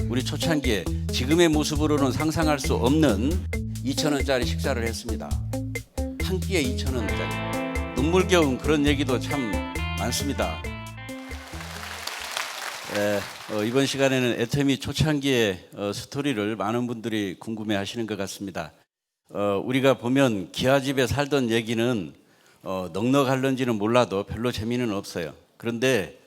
우리 초창기에 지금의 모습으로는 상상할 수 없는 2,000원짜리 식사를 했습니다. 한 끼에 2,000원짜리. 눈물겨운 그런 얘기도 참 많습니다. 이번 시간에는 애터미 초창기의 스토리를 많은 분들이 궁금해 하시는 것 같습니다. 우리가 보면 기아집에 살던 얘기는 넉넉할런지는 몰라도 별로 재미는 없어요. 그런데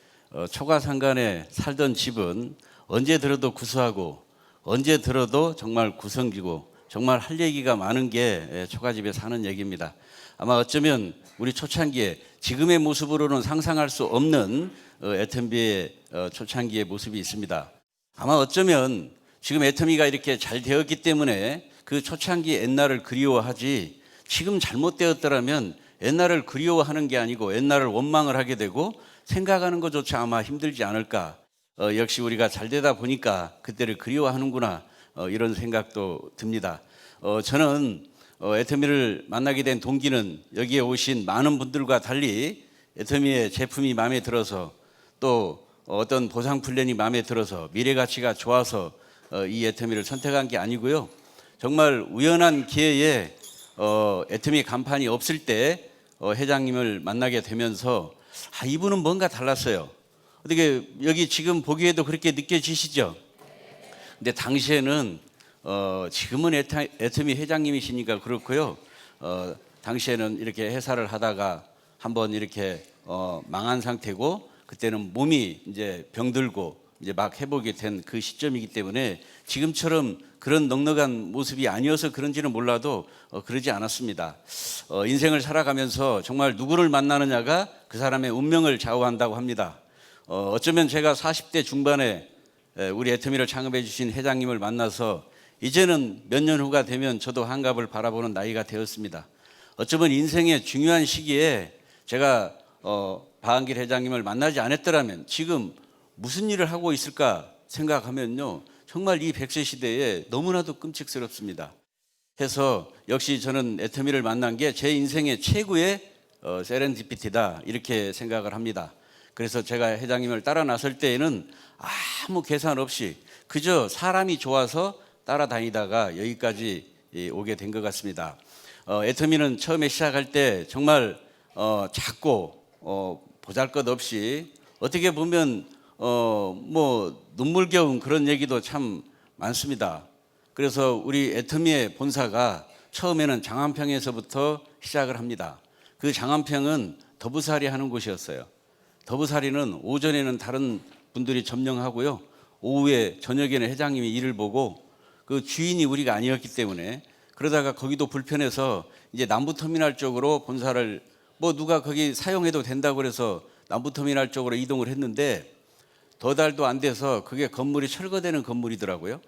초가상간에 살던 집은 언제 들어도 구수하고 언제 들어도 정말 구성지고 정말 할 얘기가 많은 게 초가집에 사는 얘기입니다. 아마 어쩌면 우리 초창기에 지금의 모습으로는 상상할 수 없는 애터미의 초창기의 모습이 있습니다. 아마 어쩌면 지금 애터미가 이렇게 잘 되었기 때문에 그 초창기 옛날을 그리워하지, 지금 잘못되었더라면 옛날을 그리워하는 게 아니고 옛날을 원망을 하게 되고 생각하는 것조차 아마 힘들지 않을까. 역시 우리가 잘 되다 보니까 그때를 그리워하는구나, 이런 생각도 듭니다. 저는 애터미를 만나게 된 동기는 여기에 오신 많은 분들과 달리 애터미의 제품이 마음에 들어서, 또 어떤 보상 플랜이 마음에 들어서 미래 가치가 좋아서 이 애터미를 선택한 게 아니고요. 정말 우연한 기회에 애터미 간판이 없을 때 회장님을 만나게 되면서 이분은 뭔가 달랐어요. 어떻게 여기 지금 보기에도 그렇게 느껴지시죠? 근데 당시에는 지금은 애터미 회장님이시니까 그렇고요. 당시에는 이렇게 회사를 하다가 한번 이렇게 망한 상태고, 그때는 몸이 이제 병들고 이제 막 회복이 된 그 시점이기 때문에 지금처럼 그런 넉넉한 모습이 아니어서 그런지는 몰라도 그러지 않았습니다. 인생을 살아가면서 정말 누구를 만나느냐가 그 사람의 운명을 좌우한다고 합니다. 어쩌면 제가 40대 중반에 우리 애터미를 창업해 주신 회장님을 만나서 이제는 몇 년 후가 되면 저도 한갑을 바라보는 나이가 되었습니다. 어쩌면 인생의 중요한 시기에 제가 박한길 회장님을 만나지 않았더라면 지금 무슨 일을 하고 있을까 생각하면요, 정말 이 100세 시대에 너무나도 끔찍스럽습니다. 해서 역시 저는 애터미를 만난 게 제 인생의 최고의 세렌디피티다, 이렇게 생각을 합니다. 그래서 제가 회장님을 따라 나설 때에는 아무 계산 없이 그저 사람이 좋아서 따라다니다가 여기까지 오게 된 것 같습니다. 애터미는 처음에 시작할 때 정말 작고 보잘것없이, 어떻게 보면 뭐 눈물겨운 그런 얘기도 참 많습니다. 그래서 우리 애터미의 본사가 처음에는 장안평에서부터 시작을 합니다. 그 장안평은 더부살이 하는 곳이었어요. 더부살이는 오전에는 다른 분들이 점령하고요, 오후에 저녁에는 회장님이 일을 보고, 그 주인이 우리가 아니었기 때문에, 그러다가 거기도 불편해서 이제 남부터미널 쪽으로 본사를 누가 거기 사용해도 된다고 그래서 남부터미널 쪽으로 이동을 했는데 더 달도 안 돼서 그게 건물이 철거되는 건물이더라고요.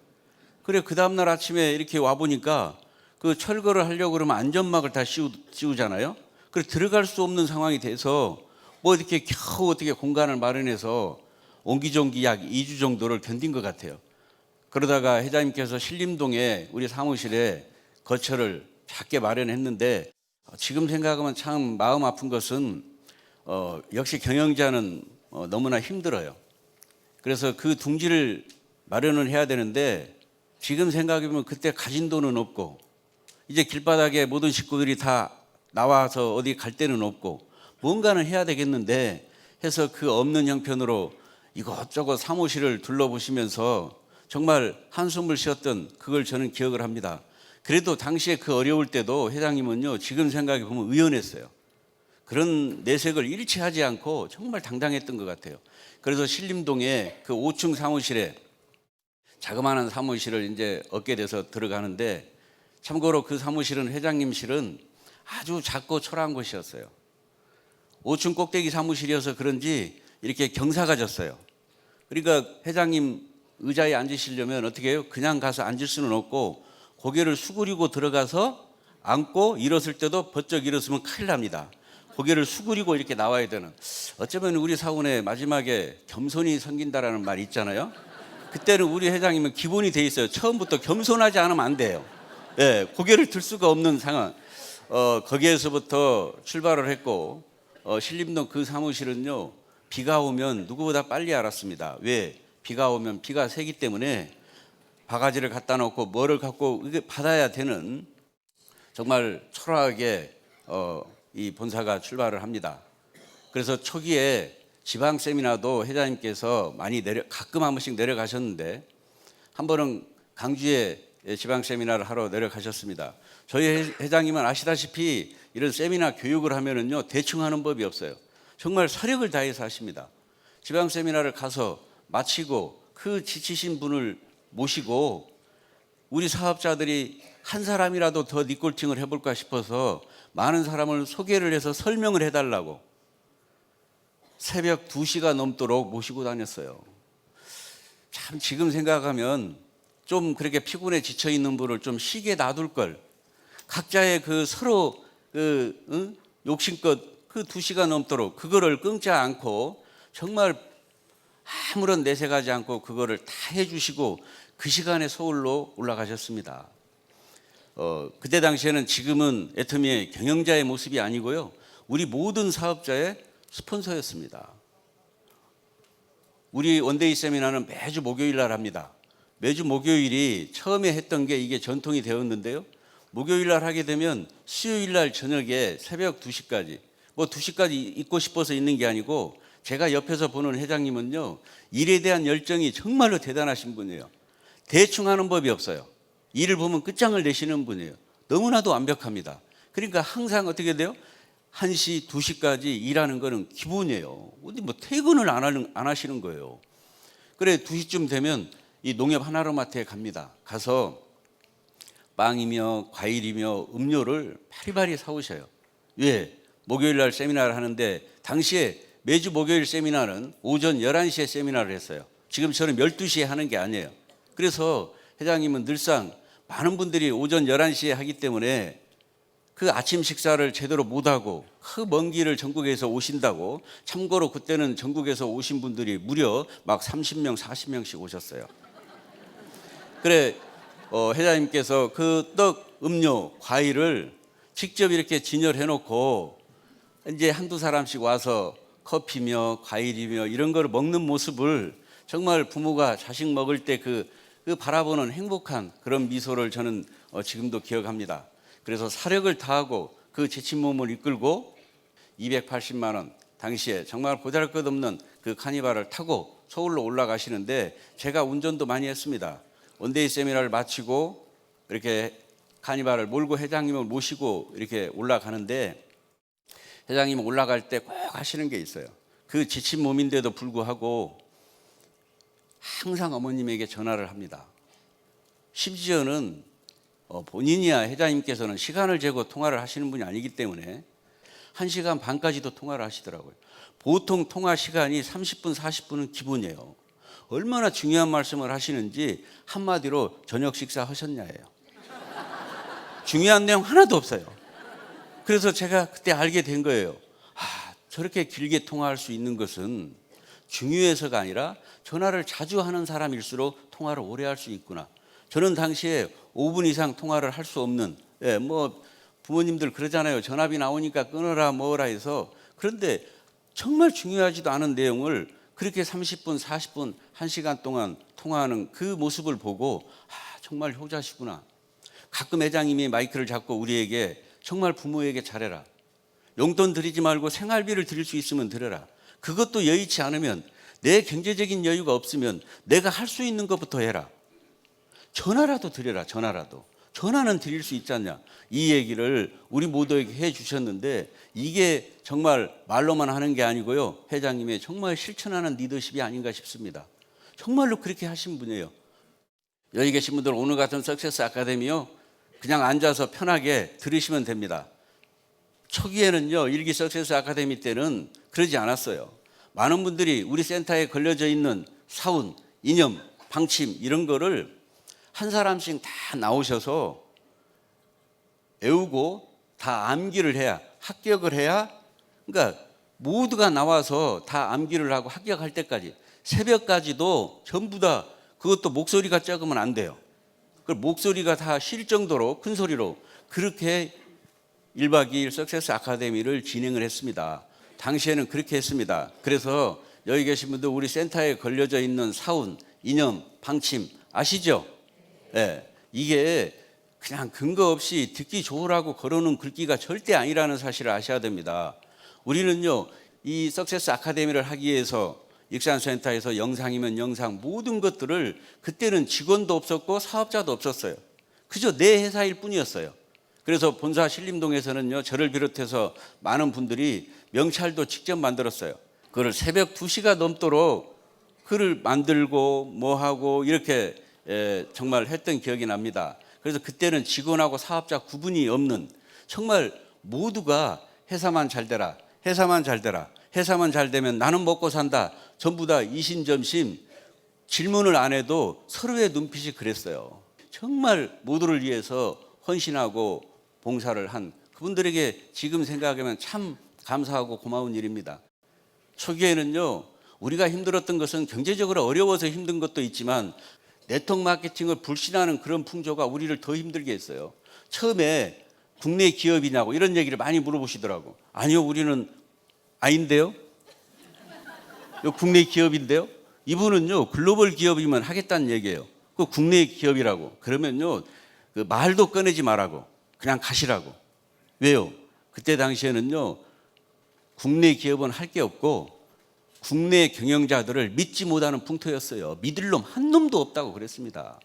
그래, 그 다음날 아침에 이렇게 와보니까 그 철거를 하려고 그러면 안전막을 다 씌우잖아요. 그래, 들어갈 수 없는 상황이 돼서 이렇게 겨우 어떻게 공간을 마련해서 옹기종기 약 2주 정도를 견딘 것 같아요. 그러다가 회장님께서 신림동에 우리 사무실에 거처를 작게 마련했는데, 지금 생각하면 참 마음 아픈 것은 역시 경영자는 너무나 힘들어요. 그래서 그 둥지를 마련을 해야 되는데, 지금 생각해보면 그때 가진 돈은 없고, 이제 길바닥에 모든 식구들이 다 나와서 어디 갈 데는 없고, 뭔가는 해야 되겠는데 해서 그 없는 형편으로 이것저것 사무실을 둘러보시면서 정말 한숨을 쉬었던 그걸 저는 기억을 합니다. 그래도 당시에 그 어려울 때도 회장님은요, 지금 생각해 보면 의연했어요. 그런 내색을 일치 하지 않고 정말 당당했던 것 같아요. 그래서 신림동에 그 5층 사무실에, 자그마한 사무실을 이제 얻게 돼서 들어가는데, 참고로 그 사무실은 회장님실은 아주 작고 초라한 곳이었어요. 5층 꼭대기 사무실이어서 그런지 이렇게 경사가 졌어요. 그러니까 회장님 의자에 앉으시려면 어떻게 해요? 그냥 가서 앉을 수는 없고 고개를 수그리고 들어가서 앉고, 일었을 때도 번쩍 일었으면 큰일 납니다. 고개를 수그리고 이렇게 나와야 되는. 어쩌면 우리 사원의 마지막에 겸손이 생긴다라는 말이 있잖아요. 그때는 우리 회장님은 기본이 돼 있어요. 처음부터 겸손하지 않으면 안 돼요. 고개를 들 수가 없는 상황. 거기에서부터 출발을 했고, 신림동 그 사무실은요, 비가 오면 누구보다 빨리 알았습니다. 왜? 비가 오면 비가 새기 때문에 바가지를 갖다 놓고 뭐를 갖고 이게 받아야 되는 정말 초라하게 이 본사가 출발을 합니다. 그래서 초기에 지방 세미나도 회장님께서 가끔 한 번씩 내려가셨는데 한 번은 강주에 지방 세미나를 하러 내려가셨습니다. 저희 회장님은 아시다시피 이런 세미나 교육을 하면은요 대충 하는 법이 없어요. 정말 사력을 다해서 하십니다. 지방 세미나를 가서 마치고 그 지치신 분을 모시고 우리 사업자들이 한 사람이라도 더 니콜팅을 해볼까 싶어서 많은 사람을 소개를 해서 설명을 해달라고 새벽 2시가 넘도록 모시고 다녔어요. 참 지금 생각하면 좀 그렇게 피곤해 지쳐 있는 분을 좀 쉬게 놔둘 걸. 각자의 그 서로 욕심껏 그 2시가 넘도록 그거를 끊지 않고 정말 아무런 내색하지 않고 그거를 다 해주시고 그 시간에 서울로 올라가셨습니다. 그때 당시에는 지금은 애터미의 경영자의 모습이 아니고요. 우리 모든 사업자의 스폰서였습니다. 우리 원데이 세미나는 매주 목요일 날 합니다. 매주 목요일이 처음에 했던 게 이게 전통이 되었는데요. 목요일 날 하게 되면 수요일 날 저녁에 새벽 2시까지 2시까지 있고 싶어서 있는 게 아니고 제가 옆에서 보는 회장님은요. 일에 대한 열정이 정말로 대단하신 분이에요. 대충 하는 법이 없어요. 일을 보면 끝장을 내시는 분이에요. 너무나도 완벽합니다. 그러니까 항상 어떻게 돼요? 1시, 2시까지 일하는 거는 기본이에요. 어디 퇴근을 안 하시는 거예요. 그래 2시쯤 되면 이 농협 하나로마트에 갑니다. 가서 빵이며 과일이며 음료를 바리바리 사오셔요. 왜? 목요일 날 세미나를 하는데 당시에 매주 목요일 세미나는 오전 11시에 세미나를 했어요. 지금처럼 12시에 하는 게 아니에요. 그래서 회장님은 늘상 많은 분들이 오전 11시에 하기 때문에 그 아침 식사를 제대로 못하고 그 먼 길을 전국에서 오신다고. 참고로 그때는 전국에서 오신 분들이 무려 막 30명, 40명씩 오셨어요. 그래 회장님께서 그 떡, 음료, 과일을 직접 이렇게 진열해 놓고 이제 한두 사람씩 와서 커피며 과일이며 이런 걸 먹는 모습을 정말 부모가 자식 먹을 때 그 바라보는 행복한 그런 미소를 저는 지금도 기억합니다. 그래서 사력을 다하고 그 지친 몸을 이끌고 280만 원 당시에 정말 보잘것없는 그 카니발을 타고 서울로 올라가시는데 제가 운전도 많이 했습니다. 원데이 세미나를 마치고 이렇게 카니발을 몰고 회장님을 모시고 이렇게 올라가는데 회장님 올라갈 때 꼭 하시는 게 있어요. 그 지친 몸인데도 불구하고 항상 어머님에게 전화를 합니다. 심지어는 본인이야 회장님께서는 시간을 재고 통화를 하시는 분이 아니기 때문에 1시간 반까지도 통화를 하시더라고요. 보통 통화 시간이 30분, 40분은 기본이에요. 얼마나 중요한 말씀을 하시는지 한마디로 저녁 식사 하셨냐예요. 중요한 내용 하나도 없어요. 그래서 제가 그때 알게 된 거예요. 저렇게 길게 통화할 수 있는 것은 중요해서가 아니라 전화를 자주 하는 사람일수록 통화를 오래 할 수 있구나. 저는 당시에 5분 이상 통화를 할 수 없는, 부모님들 그러잖아요. 전화비 나오니까 끊어라 뭐라 해서. 그런데 정말 중요하지도 않은 내용을 그렇게 30분, 40분, 1시간 동안 통화하는 그 모습을 보고 정말 효자시구나. 가끔 회장님이 마이크를 잡고 우리에게 정말 부모에게 잘해라. 용돈 드리지 말고 생활비를 드릴 수 있으면 드려라. 그것도 여의치 않으면 내 경제적인 여유가 없으면 내가 할 수 있는 것부터 해라. 전화라도 드려라. 전화라도. 전화는 드릴 수 있지 않냐. 이 얘기를 우리 모두에게 해 주셨는데 이게 정말 말로만 하는 게 아니고요. 회장님의 정말 실천하는 리더십이 아닌가 싶습니다. 정말로 그렇게 하신 분이에요. 여기 계신 분들 오늘 같은 석세스 아카데미요. 그냥 앉아서 편하게 들으시면 됩니다. 초기에는요. 일기 석세스 아카데미 때는 그러지 않았어요. 많은 분들이 우리 센터에 걸려져 있는 사운, 이념, 방침 이런 거를 한 사람씩 다 나오셔서 외우고 다 암기를 해야 합격을 해야 그러니까 모두가 나와서 다 암기를 하고 합격할 때까지 새벽까지도 전부 다 그것도 목소리가 작으면 안 돼요. 그 목소리가 다 쉴 정도로 큰 소리로 그렇게 1박 2일 석세스 아카데미를 진행을 했습니다. 당시에는 그렇게 했습니다. 그래서 여기 계신 분들 우리 센터에 걸려져 있는 사운, 이념, 방침 아시죠? 예, 이게 그냥 근거 없이 듣기 좋으라고 걸어놓은 글귀가 절대 아니라는 사실을 아셔야 됩니다. 우리는요, 이 석세스 아카데미를 하기 위해서 익산센터에서 영상이면 영상 모든 것들을 그때는 직원도 없었고 사업자도 없었어요. 그저 내 회사일 뿐이었어요. 그래서 본사 신림동에서는요, 저를 비롯해서 많은 분들이 명찰도 직접 만들었어요. 그걸 새벽 2시가 넘도록 글을 만들고 뭐하고 이렇게 정말 했던 기억이 납니다. 그래서 그때는 직원하고 사업자 구분이 없는, 정말 모두가 회사만 잘 되라, 회사만 잘 되라, 회사만 잘 되면 나는 먹고 산다, 전부 다 이심점심 질문을 안 해도 서로의 눈빛이 그랬어요. 정말 모두를 위해서 헌신하고 봉사를 한 그분들에게 지금 생각하면 참 감사하고 고마운 일입니다. 초기에는요, 우리가 힘들었던 것은 경제적으로 어려워서 힘든 것도 있지만 네트워크 마케팅을 불신하는 그런 풍조가 우리를 더 힘들게 했어요. 처음에 국내 기업이냐고 이런 얘기를 많이 물어보시더라고. 아니요, 우리는 아닌데요. 국내 기업인데요. 이분은요, 글로벌 기업이면 하겠다는 얘기예요. 그 국내 기업이라고. 그러면요, 그 말도 꺼내지 말라고. 그냥 가시라고. 왜요? 그때 당시에는요, 국내 기업은 할 게 없고 국내 경영자들을 믿지 못하는 풍토였어요. 믿을 놈 한 놈도 없다고 그랬습니다.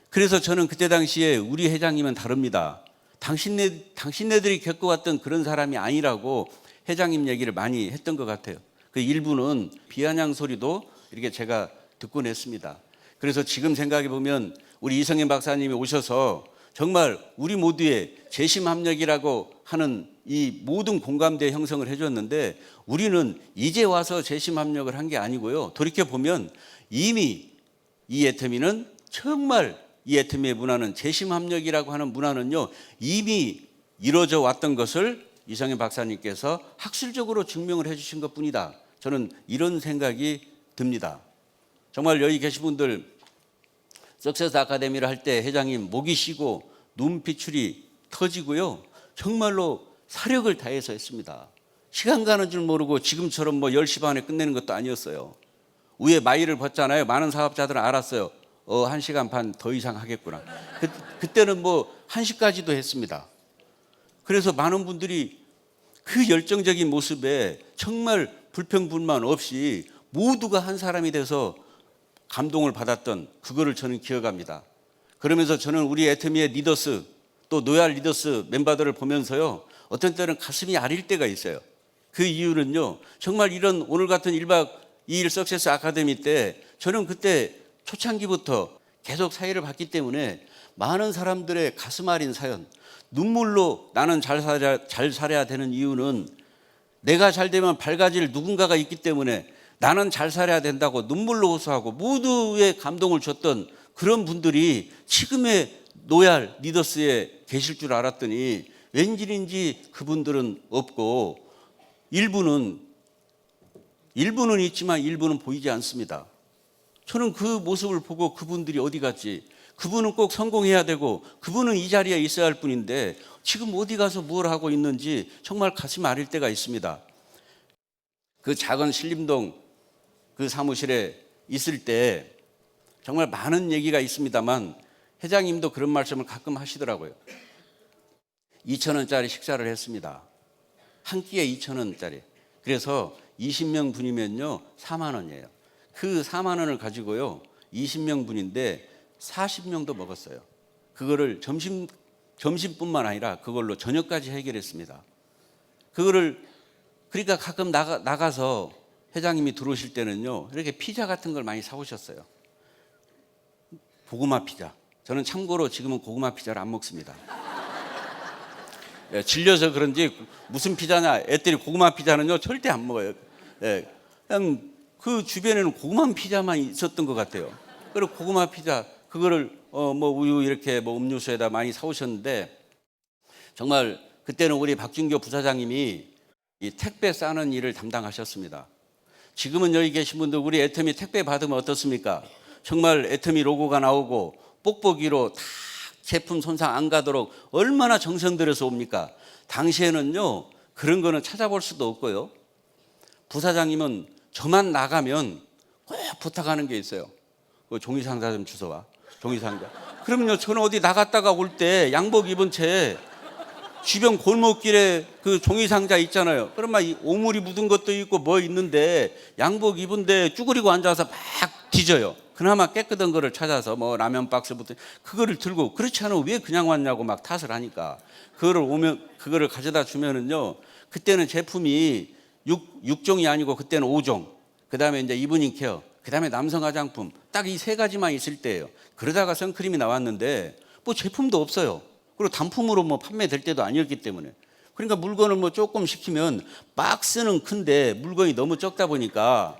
그래서 저는 그때 당시에 우리 회장님은 다릅니다. 당신네들이 겪어왔던 그런 사람이 아니라고 회장님 얘기를 많이 했던 것 같아요. 그 일부는 비아냥 소리도 이렇게 제가 듣곤 했습니다. 그래서 지금 생각해 보면 우리 이성현 박사님이 오셔서 정말 우리 모두의 재심 합력이라고 하는 이 모든 공감대 형성을 해줬는데, 우리는 이제 와서 재심 합력을 한 게 아니고요. 돌이켜 보면 이미 이 애터미는 정말 이 애터미의 문화는 재심 합력이라고 하는 문화는요, 이미 이루어져 왔던 것을 이성현 박사님께서 학술적으로 증명을 해주신 것뿐이다. 저는 이런 생각이 듭니다. 정말 여기 계신 분들 석세스 아카데미를 할 때 회장님 목이 쉬고 눈빛출이 터지고요, 정말로 사력을 다해서 했습니다. 시간 가는 줄 모르고 지금처럼 뭐 10시 반에 끝내는 것도 아니었어요. 위에 마일을 벗잖아요. 많은 사업자들은 알았어요. 1시간 반 더 이상 하겠구나. 그때는 뭐 1시까지도 했습니다. 그래서 많은 분들이 그 열정적인 모습에 정말 불평불만 없이 모두가 한 사람이 돼서 감동을 받았던 그거를 저는 기억합니다. 그러면서 저는 우리 애터미의 리더스, 또 노얄 리더스 멤버들을 보면서요, 어떤 때는 가슴이 아릴 때가 있어요. 그 이유는요, 정말 이런 오늘 같은 1박 2일 석세스 아카데미 때 저는 그때 초창기부터 계속 사회를 봤기 때문에 많은 사람들의 가슴 아린 사연, 눈물로 나는 잘 살아야 되는 이유는 내가 잘 되면 밝아질 누군가가 있기 때문에 나는 잘 살아야 된다고 눈물로 호소하고 모두의 감동을 줬던 그런 분들이 지금의 노얄 리더스에 계실 줄 알았더니 웬일인지 그분들은 없고 일부는 있지만 일부는 보이지 않습니다. 저는 그 모습을 보고 그분들이 어디 갔지? 그분은 꼭 성공해야 되고 그분은 이 자리에 있어야 할 뿐인데 지금 어디 가서 뭘 하고 있는지 정말 가슴 아릴 때가 있습니다. 그 작은 신림동 그 사무실에 있을 때 정말 많은 얘기가 있습니다만 회장님도 그런 말씀을 가끔 하시더라고요. 2,000원짜리 식사를 했습니다. 한 끼에 2,000원짜리. 그래서 20명 분이면요 4만 원이에요. 그 4만 원을 가지고요 20명 분인데 40명도 먹었어요. 그거를 점심뿐만 아니라 그걸로 저녁까지 해결했습니다. 그러니까 가끔 나가서 회장님이 들어오실 때는요 이렇게 피자 같은 걸 많이 사오셨어요. 고구마 피자. 저는 참고로 지금은 고구마 피자를 안 먹습니다. 질려서 그런지 무슨 피자냐, 애들이 고구마 피자는요 절대 안 먹어요. 그냥 그 주변에는 고구마 피자만 있었던 것 같아요. 그리고 고구마 피자 그거를 뭐 우유 이렇게 뭐 음료수에다 많이 사오셨는데, 정말 그때는 우리 박준교 부사장님이 이 택배 싸는 일을 담당하셨습니다. 지금은 여기 계신 분들 우리 애터미 택배 받으면 어떻습니까? 정말 애터미 로고가 나오고 뽁뽁이로 다 제품 손상 안 가도록 얼마나 정성 들여서 옵니까? 당시에는요 그런 거는 찾아볼 수도 없고요. 부사장님은 저만 나가면 꼭 부탁하는 게 있어요. 그 종이상자 좀 주워와. 종이상자. 그러면요, 저는 어디 나갔다가 올 때 양복 입은 채 주변 골목길에 그 종이 상자 있잖아요. 그러면 이 오물이 묻은 것도 있고 뭐 있는데 양복 입은데 쭈그리고 앉아서 막 뒤져요. 그나마 깨끗한 거를 찾아서 뭐 라면 박스부터 그거를 들고, 그렇지 않으면 왜 그냥 왔냐고 막 탓을 하니까 그거를 가져다 주면은요, 그때는 제품이 6종이 아니고 그때는 5종. 그다음에 이제 이브닝 케어, 그다음에 남성 화장품, 딱 이 세 가지만 있을 때예요. 그러다가 선크림이 나왔는데 뭐 제품도 없어요. 그리고 단품으로 뭐 판매될 때도 아니었기 때문에. 그러니까 물건을 뭐 조금 시키면 박스는 큰데 물건이 너무 적다 보니까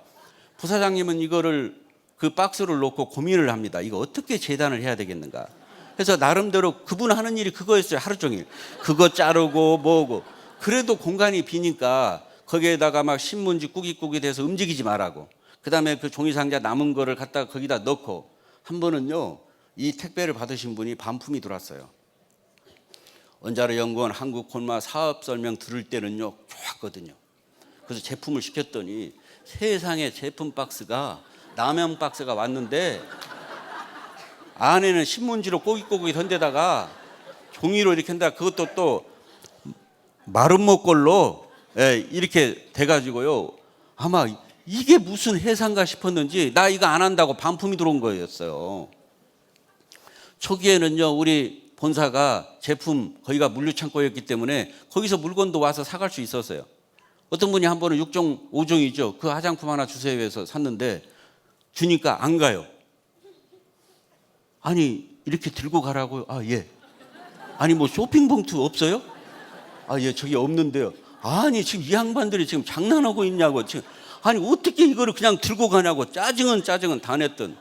부사장님은 이거를 그 박스를 놓고 고민을 합니다. 이거 어떻게 재단을 해야 되겠는가. 그래서 나름대로 그분 하는 일이 그거였어요. 하루 종일 그거 자르고 뭐고. 그래도 공간이 비니까 거기에다가 막 신문지 꾸깃꾸깃 해서 움직이지 말라고. 그다음에 그 종이상자 남은 거를 갖다가 거기다 넣고. 한 번은요, 이 택배를 받으신 분이 반품이 들어왔어요. 원자로 연구원 한국 콜마 사업 설명 들을 때는요 좋았거든요. 그래서 제품을 시켰더니 세상에 제품 박스가 라면 박스가 왔는데 안에는 신문지로 꼬깃꼬깃 한 데다가 종이로 이렇게 한다. 그것도 또 마름모 걸로 이렇게 돼가지고요. 아마 이게 무슨 회사인가 싶었는지 나 이거 안 한다고 반품이 들어온 거였어요. 초기에는요, 우리 본사가 제품 거기가 물류창고였기 때문에 거기서 물건도 와서 사갈 수 있었어요. 어떤 분이 한 번은 6종 5종이죠. 그 화장품 하나 주세요 해서 샀는데 주니까 안 가요. 아니 이렇게 들고 가라고요? 아 예. 아니 뭐 쇼핑 봉투 없어요? 아 예, 저기 없는데요. 아니 지금 이 양반들이 지금 장난하고 있냐고. 지금 아니 어떻게 이거를 그냥 들고 가냐고. 짜증은 다 냈던.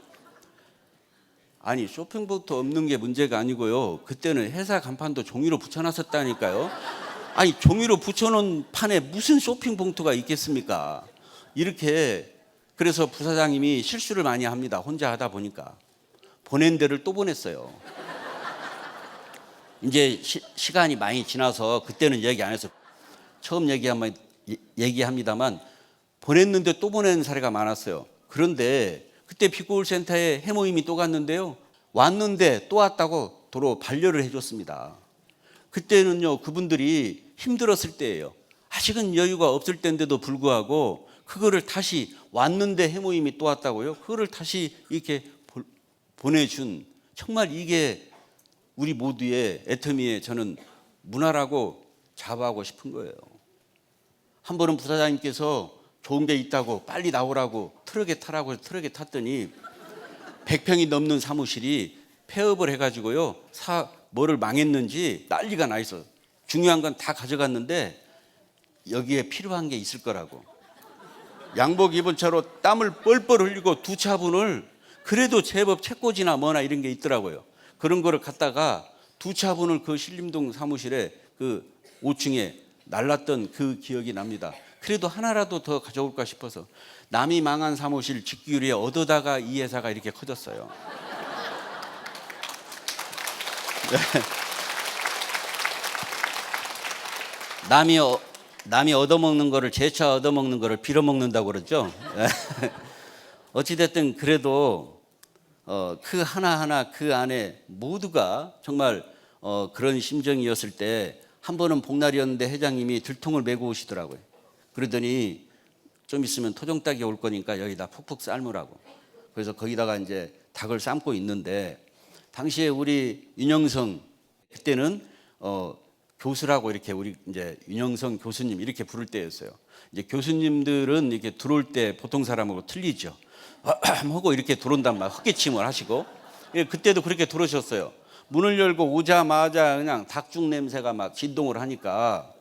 아니 쇼핑 봉투 없는 게 문제가 아니고요. 그때는 회사 간판도 종이로 붙여놨었다니까요. 아니 종이로 붙여놓은 판에 무슨 쇼핑 봉투가 있겠습니까? 이렇게. 그래서 부사장님이 실수를 많이 합니다. 혼자 하다 보니까 보낸 데를 또 보냈어요. 이제 시간이 많이 지나서 그때는 얘기 안 해서 처음 얘기합니다만 보냈는데 또 보내는 사례가 많았어요. 그런데 그때 피고울센터에 해모임이 또 갔는데요, 왔는데 또 왔다고 도로 반려를 해줬습니다. 그때는요, 그분들이 힘들었을 때예요. 아직은 여유가 없을 때인데도 불구하고 그거를 다시 왔는데 해모임이 또 왔다고요, 그거를 다시 이렇게 보내준, 정말 이게 우리 모두의 애터미의 저는 문화라고 자부하고 싶은 거예요. 한 번은 부사장님께서 좋은 게 있다고 빨리 나오라고 트럭에 타라고 해서 트럭에 탔더니 100평이 넘는 사무실이 폐업을 해가지고요, 뭐를 망했는지 난리가 나 있어. 중요한 건 다 가져갔는데 여기에 필요한 게 있을 거라고. 양복 입은 채로 땀을 뻘뻘 흘리고 두 차분을, 그래도 제법 책꽂이나 뭐나 이런 게 있더라고요. 그런 거를 갖다가 두 차분을 그 신림동 사무실에 그 5층에 날랐던 그 기억이 납니다. 그래도 하나라도 더 가져올까 싶어서. 남이 망한 사무실 짓기 위해 얻어다가 이 회사가 이렇게 커졌어요. 네. 남이 얻어먹는 거를, 재차 얻어먹는 거를 빌어먹는다고 그러죠. 어찌됐든 그래도 그 하나하나 그 안에 모두가 정말 그런 심정이었을 때, 한 번은 복날이었는데 회장님이 들통을 메고 오시더라고요. 그러더니 좀 있으면 토종닭이 올 거니까 여기다 푹푹 삶으라고. 그래서 거기다가 이제 닭을 삶고 있는데, 당시에 우리 윤영성, 그때는 교수라고 이렇게 우리 이제 윤영성 교수님 이렇게 부를 때였어요. 이제 교수님들은 이렇게 들어올 때 보통 사람하고 틀리죠. 하고 이렇게 들어온단 말, 헛기침을 하시고. 그때도 그렇게 들어오셨어요. 문을 열고 오자마자 그냥 닭죽 냄새가 막 진동을 하니까,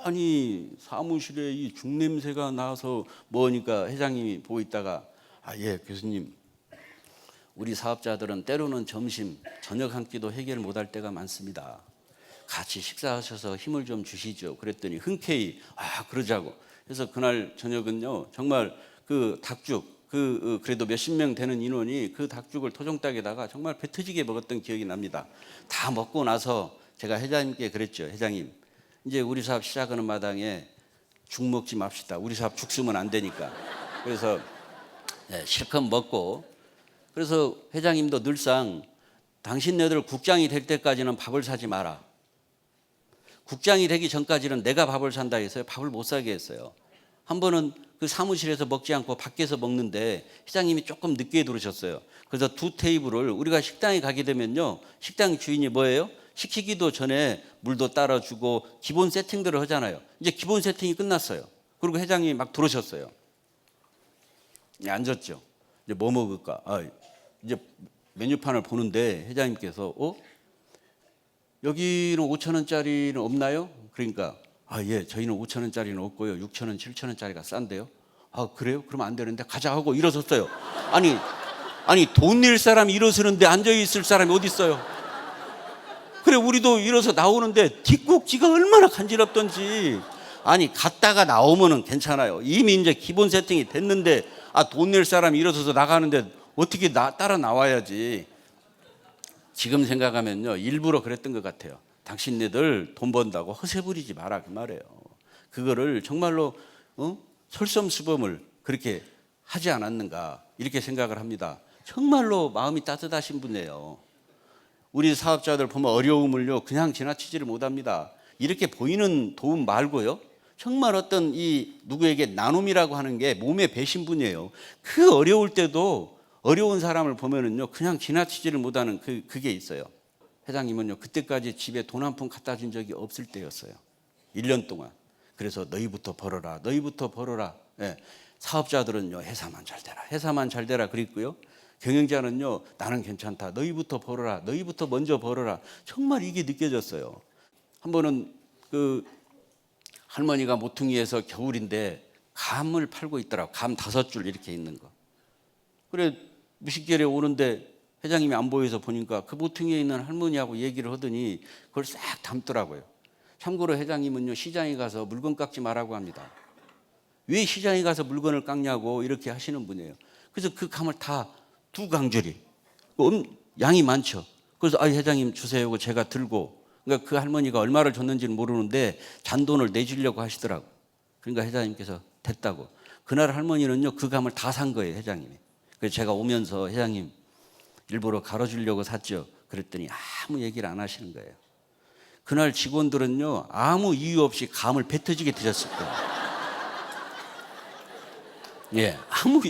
아니 사무실에 이 죽 냄새가 나서 뭐니까 회장님이 보고 있다가, 아 예 교수님, 우리 사업자들은 때로는 점심 저녁 한 끼도 해결 못할 때가 많습니다. 같이 식사하셔서 힘을 좀 주시죠. 그랬더니 흔쾌히 그러자고. 그래서 그날 저녁은요, 정말 그 닭죽, 그래도 몇십 명 되는 인원이 그 닭죽을 토종닭에다가 정말 배 터지게 먹었던 기억이 납니다. 다 먹고 나서 제가 회장님께 그랬죠. 회장님, 이제 우리 사업 시작하는 마당에 죽 먹지 맙시다. 우리 사업 죽 쓰면 안 되니까. 그래서 실컷 먹고, 그래서 회장님도 늘상 당신네들 국장이 될 때까지는 밥을 사지 마라. 국장이 되기 전까지는 내가 밥을 산다 해서요. 밥을 못 사게 했어요. 한 번은 그 사무실에서 먹지 않고 밖에서 먹는데 회장님이 조금 늦게 들어오셨어요. 그래서 두 테이블을 우리가 식당에 가게 되면요. 식당 주인이 뭐예요? 시키기도 전에 물도 따라주고 기본 세팅들을 하잖아요. 이제 기본 세팅이 끝났어요. 그리고 회장님이 막 들어오셨어요. 앉았죠. 이제 뭐 먹을까? 이제 메뉴판을 보는데 회장님께서 여기는 5,000원짜리는 없나요? 그러니까 예, 저희는 5,000원짜리는 없고요. 6,000원, 7,000원짜리가 싼데요. 그래요? 그러면 안 되는데 가자 하고 일어섰어요. 아니 돈 낼 사람이 일어서는데 앉아 있을 사람이 어디 있어요? 그래 우리도 일어서 나오는데 뒷꼭지가 얼마나 간지럽던지. 아니 갔다가 나오면은 괜찮아요. 이미 이제 기본 세팅이 됐는데 돈 낼 사람이 일어서서 나가는데 어떻게 따라 나와야지. 지금 생각하면요 일부러 그랬던 것 같아요. 당신네들 돈 번다고 허세 부리지 마라 그 말이에요. 그거를 정말로 솔선수범을 그렇게 하지 않았는가 이렇게 생각을 합니다. 정말로 마음이 따뜻하신 분이에요. 우리 사업자들 보면 어려움을요 그냥 지나치지를 못합니다. 이렇게 보이는 도움 말고요. 정말 어떤 이 누구에게 나눔이라고 하는 게 몸에 배신 분이에요. 그 어려울 때도 어려운 사람을 보면은요 그냥 지나치지를 못하는 그게 있어요. 회장님은요 그때까지 집에 돈 한 푼 갖다 준 적이 없을 때였어요. 1년 동안. 그래서 너희부터 벌어라. 너희부터 벌어라. 예. 사업자들은요 회사만 잘 되라. 회사만 잘 되라 그랬고요. 경영자는요 나는 괜찮다. 너희부터 벌어라. 너희부터 먼저 벌어라. 정말 이게 느껴졌어요. 한 번은 그 할머니가 모퉁이에서 겨울인데 감을 팔고 있더라고. 감 5줄 이렇게 있는 거. 그래 무식결에 오는데 회장님이 안 보여서 보니까 그 모퉁이에 있는 할머니하고 얘기를 하더니 그걸 싹 담더라고요. 참고로 회장님은요 시장에 가서 물건 깎지 말라고 합니다. 왜 시장에 가서 물건을 깎냐고 이렇게 하시는 분이에요. 그래서 그 감을 다 2강줄이 양이 많죠. 그래서 회장님 주세요. 제가 들고 그러니까 그 할머니가 얼마를 줬는지는 모르는데 잔돈을 내주려고 하시더라고. 그러니까 회장님께서 됐다고. 그날 할머니는요 그 감을 다 산 거예요 회장님이. 그래서 제가 오면서 회장님 일부러 갈아주려고 샀죠. 그랬더니 아무 얘기를 안 하시는 거예요. 그날 직원들은요 아무 이유 없이 감을 배 터지게 드셨을 거예요. 예,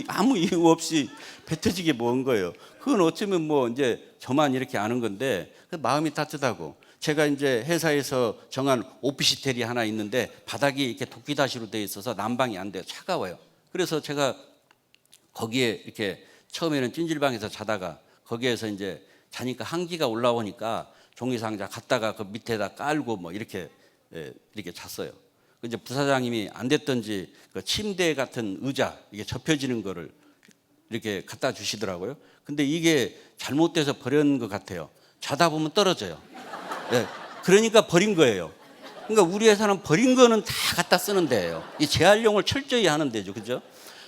아무 이유 없이 배 터지게 먹은 거예요. 그건 어쩌면 뭐 이제 저만 이렇게 아는 건데 마음이 따뜻하고 제가 이제 회사에서 정한 오피스텔이 하나 있는데 바닥이 이렇게 도끼다시로 되어 있어서 난방이 안 돼요. 차가워요. 그래서 제가 거기에 이렇게 처음에는 찜질방에서 자다가 거기에서 이제 자니까 한기가 올라오니까 종이상자 갖다가 그 밑에다 깔고 뭐 이렇게 잤어요. 이제 부사장님이 안 됐던지 그 침대 같은 의자 이게 접혀지는 거를 이렇게 갖다 주시더라고요. 근데 이게 잘못돼서 버린 것 같아요. 자다 보면 떨어져요. 네, 그러니까 버린 거예요. 그러니까 우리 회사는 버린 거는 다 갖다 쓰는 데예요. 이 재활용을 철저히 하는 데죠, 그죠?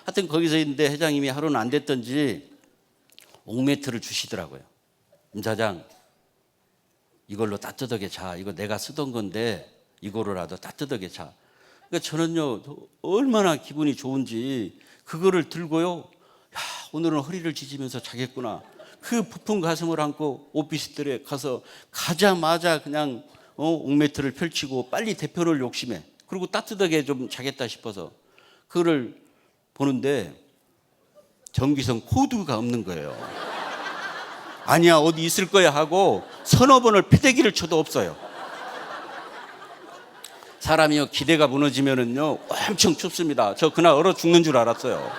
하여튼 거기서 있는데 회장님이 하루는 안 됐던지 옥매트를 주시더라고요. 임 사장, 이걸로 따뜻하게 자. 이거 내가 쓰던 건데 이거로라도 따뜻하게 자. 그러니까 저는요 얼마나 기분이 좋은지 그거를 들고요. 오늘은 허리를 지지면서 자겠구나. 그 부푼 가슴을 안고 오피스텔에 가서 가자마자 그냥 옥매트를 펼치고 빨리 대표를 욕심해. 그리고 따뜻하게 좀 자겠다 싶어서 그거를 보는데 전기선 코드가 없는 거예요. 아니야 어디 있을 거야 하고 서너 번을 패대기를 쳐도 없어요. 사람이요 기대가 무너지면은요 엄청 춥습니다. 저 그날 얼어 죽는 줄 알았어요.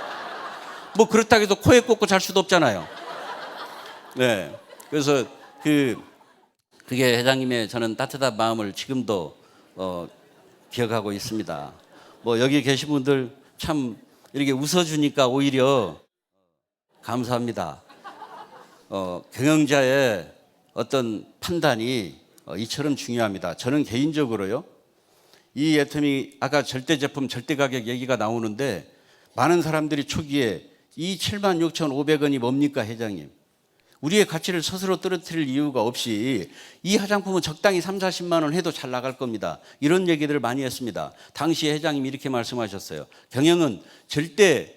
뭐 그렇다고 해서 코에 꽂고 잘 수도 없잖아요. 네, 그래서 그게 회장님의 저는 따뜻한 마음을 지금도 기억하고 있습니다. 뭐 여기 계신 분들 참 이렇게 웃어주니까 오히려 감사합니다. 경영자의 어떤 판단이 이처럼 중요합니다. 저는 개인적으로요. 이 애터미 아까 절대 제품 절대 가격 얘기가 나오는데 많은 사람들이 초기에 이 76,500원이 뭡니까 회장님? 우리의 가치를 스스로 떨어뜨릴 이유가 없이 이 화장품은 적당히 30-40만 원 해도 잘 나갈 겁니다. 이런 얘기들을 많이 했습니다. 당시 회장님이 이렇게 말씀하셨어요. 경영은 절대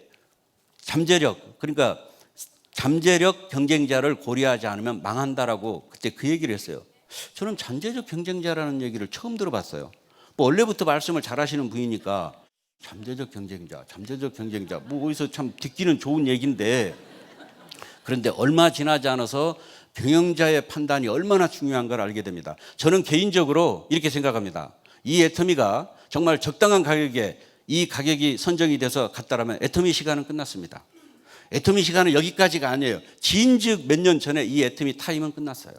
잠재력, 그러니까 잠재력 경쟁자를 고려하지 않으면 망한다라고 그때 그 얘기를 했어요. 저는 잠재적 경쟁자라는 얘기를 처음 들어봤어요. 뭐 원래부터 말씀을 잘하시는 분이니까 잠재적 경쟁자 뭐 어디서 참 듣기는 좋은 얘기인데, 그런데 얼마 지나지 않아서 경영자의 판단이 얼마나 중요한 걸 알게 됩니다. 저는 개인적으로 이렇게 생각합니다. 이 애터미가 정말 적당한 가격에 이 가격이 선정이 돼서 갔다라면 애터미 시간은 끝났습니다. 애터미 시간은 여기까지가 아니에요. 진즉 몇 년 전에 이 애터미 타임은 끝났어요.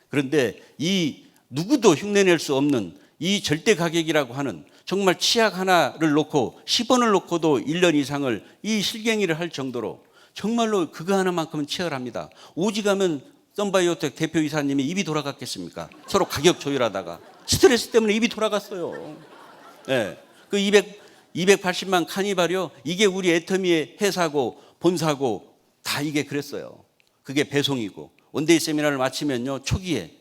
그런데 이 누구도 흉내낼 수 없는 이 절대 가격이라고 하는, 정말 치약 하나를 놓고 10원을 놓고도 1년 이상을 이 실갱이를 할 정도로 정말로 그거 하나만큼은 치열합니다. 오직하면 썬바이오텍 대표이사님이 입이 돌아갔겠습니까? 서로 가격 조율하다가 스트레스 때문에 입이 돌아갔어요. 네. 그 280만 카니발이요, 이게 우리 애터미의 회사고 본사고 다 이게 그랬어요. 그게 배송이고, 원데이 세미나를 마치면요, 초기에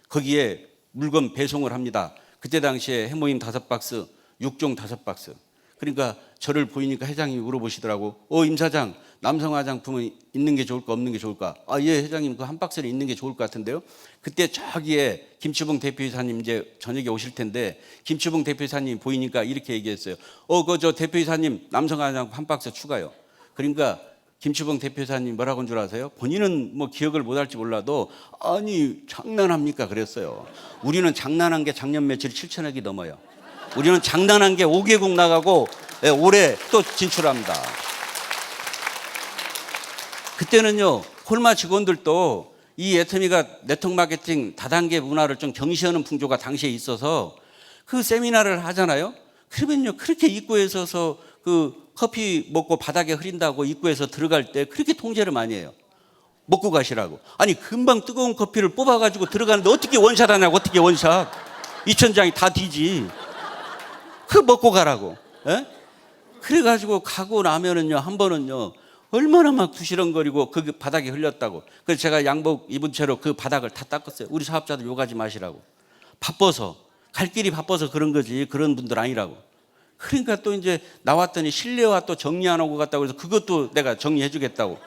거기에 물건 배송을 합니다. 그때 당시에 해모임 5박스, 6종 5박스. 그러니까 저를 보이니까 회장님이 물어보시더라고. 임 사장, 남성 화장품은 있는 게 좋을까 없는 게 좋을까? 예 회장님, 그 한 박스는 있는 게 좋을 것 같은데요. 그때 저기에 김치봉 대표이사님 이제 저녁에 오실 텐데, 김치봉 대표이사님 보이니까 이렇게 얘기했어요. 저 대표이사님 남성 화장품 한 박스 추가요. 그러니까 김치봉 대표이사님 뭐라고 한 줄 아세요? 본인은 뭐 기억을 못할지 몰라도 아니 장난합니까 그랬어요. 우리는 장난한 게 작년 매출이 7천억이 넘어요. 우리는 장난한 게 5개국 나가고 올해 또 진출합니다. 그때는요, 콜마 직원들도 이 애터미가 네트워크 마케팅 다단계 문화를 좀 경시하는 풍조가 당시에 있어서 그 세미나를 하잖아요. 그러면요, 그렇게 입구에 서서 그 커피 먹고 바닥에 흐린다고 입구에서 들어갈 때 그렇게 통제를 많이 해요. 먹고 가시라고. 아니 금방 뜨거운 커피를 뽑아가지고 들어가는데 어떻게 원샷 하냐고. 어떻게 원샷. 2천장이 다 뒤지. 그 먹고 가라고. 에? 그래가지고 가고 나면은요, 한 번은요, 얼마나 막 부시렁거리고 그 바닥에 흘렸다고. 그래서 제가 양복 입은 채로 그 바닥을 다 닦았어요. 우리 사업자들 욕하지 마시라고. 바빠서, 갈 길이 바빠서 그런 거지 그런 분들 아니라고. 그러니까 또 이제 나왔더니 실내화 또 정리 안 하고 갔다고 해서 그것도 내가 정리해 주겠다고.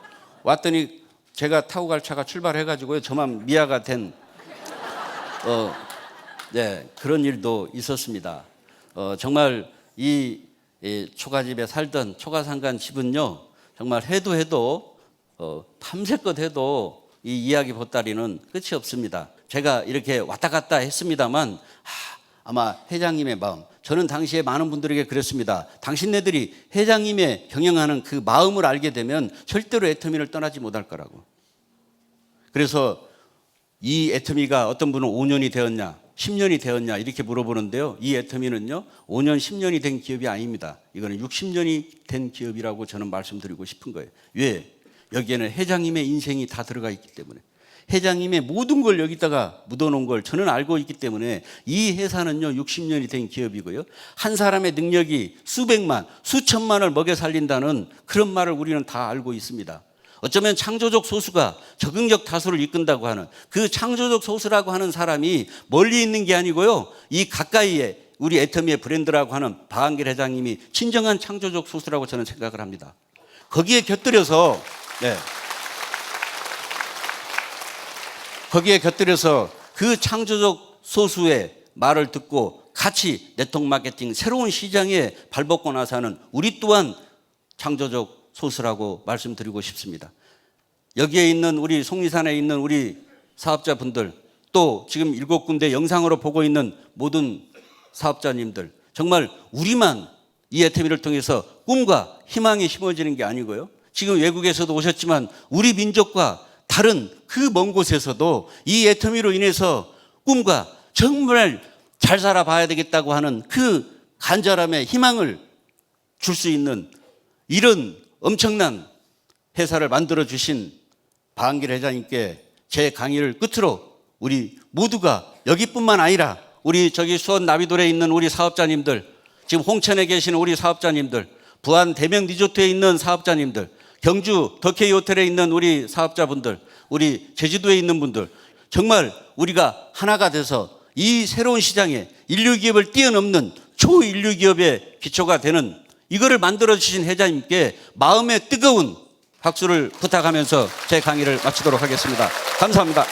왔더니 제가 타고 갈 차가 출발해가지고요, 저만 미아가 된 네, 그런 일도 있었습니다. 정말 이 초가집에 살던 초가상간 집은요, 정말 해도 탐색껏 해도 이 이야기 보따리는 끝이 없습니다. 제가 이렇게 왔다 갔다 했습니다만 아마 회장님의 마음, 저는 당시에 많은 분들에게 그랬습니다. 당신네들이 회장님의 경영하는 그 마음을 알게 되면 절대로 애터미를 떠나지 못할 거라고. 그래서 이 애터미가 어떤 분은 5년이 되었냐 10년이 되었냐 이렇게 물어보는데요, 이 애터미는요 5년 10년이 된 기업이 아닙니다. 이거는 60년이 된 기업이라고 저는 말씀드리고 싶은 거예요. 왜? 여기에는 회장님의 인생이 다 들어가 있기 때문에, 회장님의 모든 걸 여기다가 묻어놓은 걸 저는 알고 있기 때문에 이 회사는요 60년이 된 기업이고요, 한 사람의 능력이 수백만 수천만을 먹여 살린다는 그런 말을 우리는 다 알고 있습니다. 어쩌면 창조적 소수가 적응적 다수를 이끈다고 하는 그 창조적 소수라고 하는 사람이 멀리 있는 게 아니고요, 이 가까이에 우리 애터미의 브랜드라고 하는 박한길 회장님이 진정한 창조적 소수라고 저는 생각을 합니다. 거기에 곁들여서 그 창조적 소수의 말을 듣고 같이 네트워크 마케팅 새로운 시장에 발벗고 나서는 우리 또한 창조적 소수라고 말씀드리고 싶습니다. 여기에 있는 우리 속리산에 있는 우리 사업자분들, 또 지금 7군데 영상으로 보고 있는 모든 사업자님들, 정말 우리만 이 애터미를 통해서 꿈과 희망이 심어지는 게 아니고요, 지금 외국에서도 오셨지만 우리 민족과 다른 그 먼 곳에서도 이 애터미로 인해서 꿈과 정말 잘 살아봐야 되겠다고 하는 그 간절함의 희망을 줄 수 있는 이런 엄청난 회사를 만들어 주신 박한길 회장님께 제 강의를 끝으로 우리 모두가 여기뿐만 아니라 우리 저기 수원 나비돌에 있는 우리 사업자님들, 지금 홍천에 계시는 우리 사업자님들, 부안 대명 리조트에 있는 사업자님들, 경주 더케이 호텔에 있는 우리 사업자분들, 우리 제주도에 있는 분들, 정말 우리가 하나가 돼서 이 새로운 시장에 인류 기업을 뛰어넘는 초인류 기업의 기초가 되는 이거를 만들어 주신 회장님께 마음의 뜨거운 박수를 부탁하면서 제 강의를 마치도록 하겠습니다. 감사합니다.